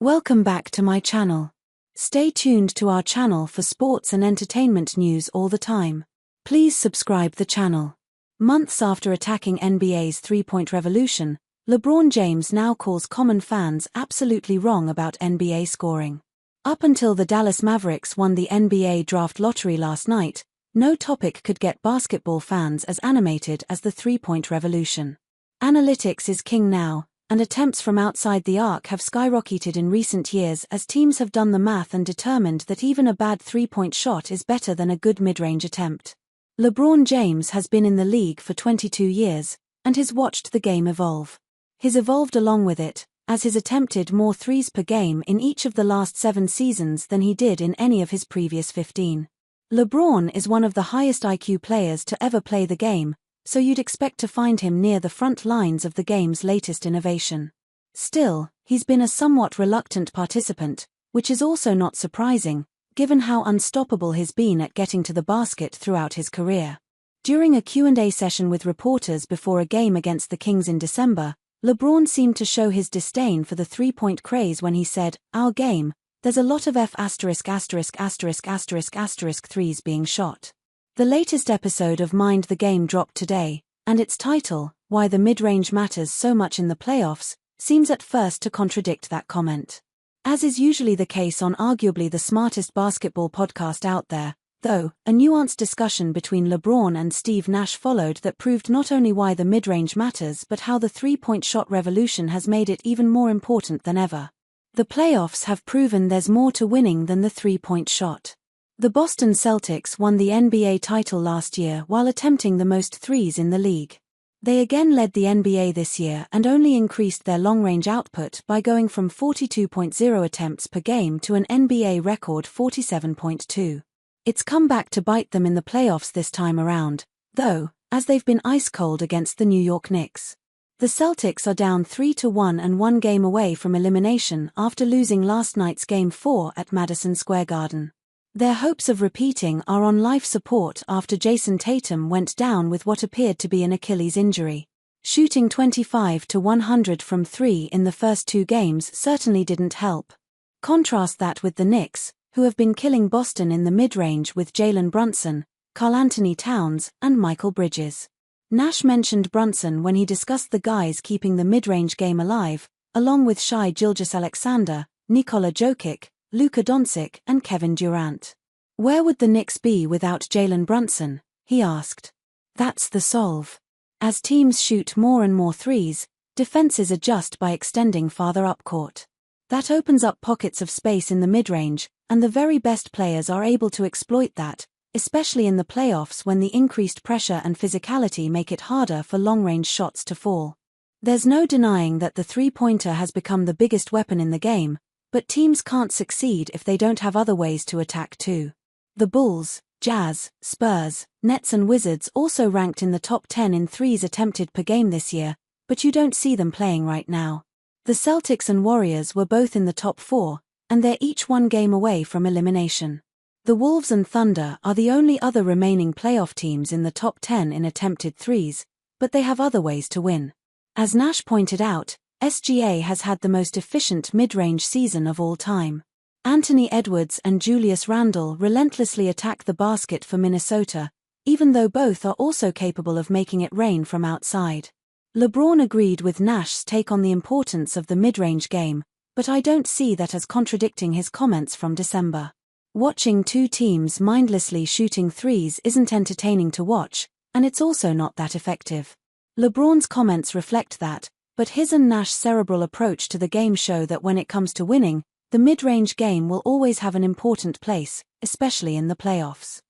Welcome back to my channel. Stay tuned to our channel for sports and entertainment news all the time. Please subscribe the channel. Months after attacking NBA's three-point revolution, LeBron James now calls common fans absolutely wrong about NBA scoring. Up until the Dallas Mavericks won the NBA draft lottery last night, no topic could get basketball fans as animated as the three-point revolution. Analytics is king now, and attempts from outside the arc have skyrocketed in recent years as teams have done the math and determined that even a bad three-point shot is better than a good mid-range attempt. LeBron James has been in the league for 22 years, and has watched the game evolve. He's evolved along with it, as he's attempted more threes per game in each of the last 7 seasons than he did in any of his previous 15. LeBron is one of the highest IQ players to ever play the game, so you'd expect to find him near the front lines of the game's latest innovation. Still, he's been a somewhat reluctant participant, which is also not surprising, given how unstoppable he's been at getting to the basket throughout his career. During a Q&A session with reporters before a game against the Kings in December, LeBron seemed to show his disdain for the three-point craze when he said, "Our game, there's a lot of threes being shot." The latest episode of Mind the Game dropped today, and its title, Why the Mid-Range Matters So Much in the Playoffs, seems at first to contradict that comment. As is usually the case on arguably the smartest basketball podcast out there, though, a nuanced discussion between LeBron and Steve Nash followed that proved not only why the mid-range matters but how the three-point shot revolution has made it even more important than ever. The playoffs have proven there's more to winning than the three-point shot. The Boston Celtics won the NBA title last year while attempting the most threes in the league. They again led the NBA this year and only increased their long-range output by going from 42.0 attempts per game to an NBA record 47.2. It's come back to bite them in the playoffs this time around, though, as they've been ice-cold against the New York Knicks. The Celtics are down 3-1 and 1 game away from elimination after losing last night's Game 4 at Madison Square Garden. Their hopes of repeating are on life support after Jason Tatum went down with what appeared to be an Achilles injury. Shooting 25-100 from 3 in the first 2 games certainly didn't help. Contrast that with the Knicks, who have been killing Boston in the mid-range with Jalen Brunson, Karl-Anthony Towns, and Michael Bridges. Nash mentioned Brunson when he discussed the guys keeping the mid-range game alive, along with Shai Gilgeous-Alexander, Nikola Jokic, Luka Doncic, and Kevin Durant. "Where would the Knicks be without Jalen Brunson?" he asked. "That's the solve. As teams shoot more and more threes, defenses adjust by extending farther up court. That opens up pockets of space in the mid-range, and the very best players are able to exploit that, especially in the playoffs when the increased pressure and physicality make it harder for long-range shots to fall. There's no denying that the three-pointer has become the biggest weapon in the game, but teams can't succeed if they don't have other ways to attack too. The Bulls, Jazz, Spurs, Nets and Wizards also ranked in the top 10 in threes attempted per game this year, but you don't see them playing right now. The Celtics and Warriors were both in the top 4, and they're each 1 game away from elimination. The Wolves and Thunder are the only other remaining playoff teams in the top 10 in attempted threes, but they have other ways to win. As Nash pointed out, SGA has had the most efficient mid-range season of all time. Anthony Edwards and Julius Randle relentlessly attack the basket for Minnesota, even though both are also capable of making it rain from outside. LeBron agreed with Nash's take on the importance of the mid-range game, but I don't see that as contradicting his comments from December. Watching 2 teams mindlessly shooting threes isn't entertaining to watch, and it's also not that effective. LeBron's comments reflect that, but his and Nash's cerebral approach to the game show that when it comes to winning, the mid-range game will always have an important place, especially in the playoffs.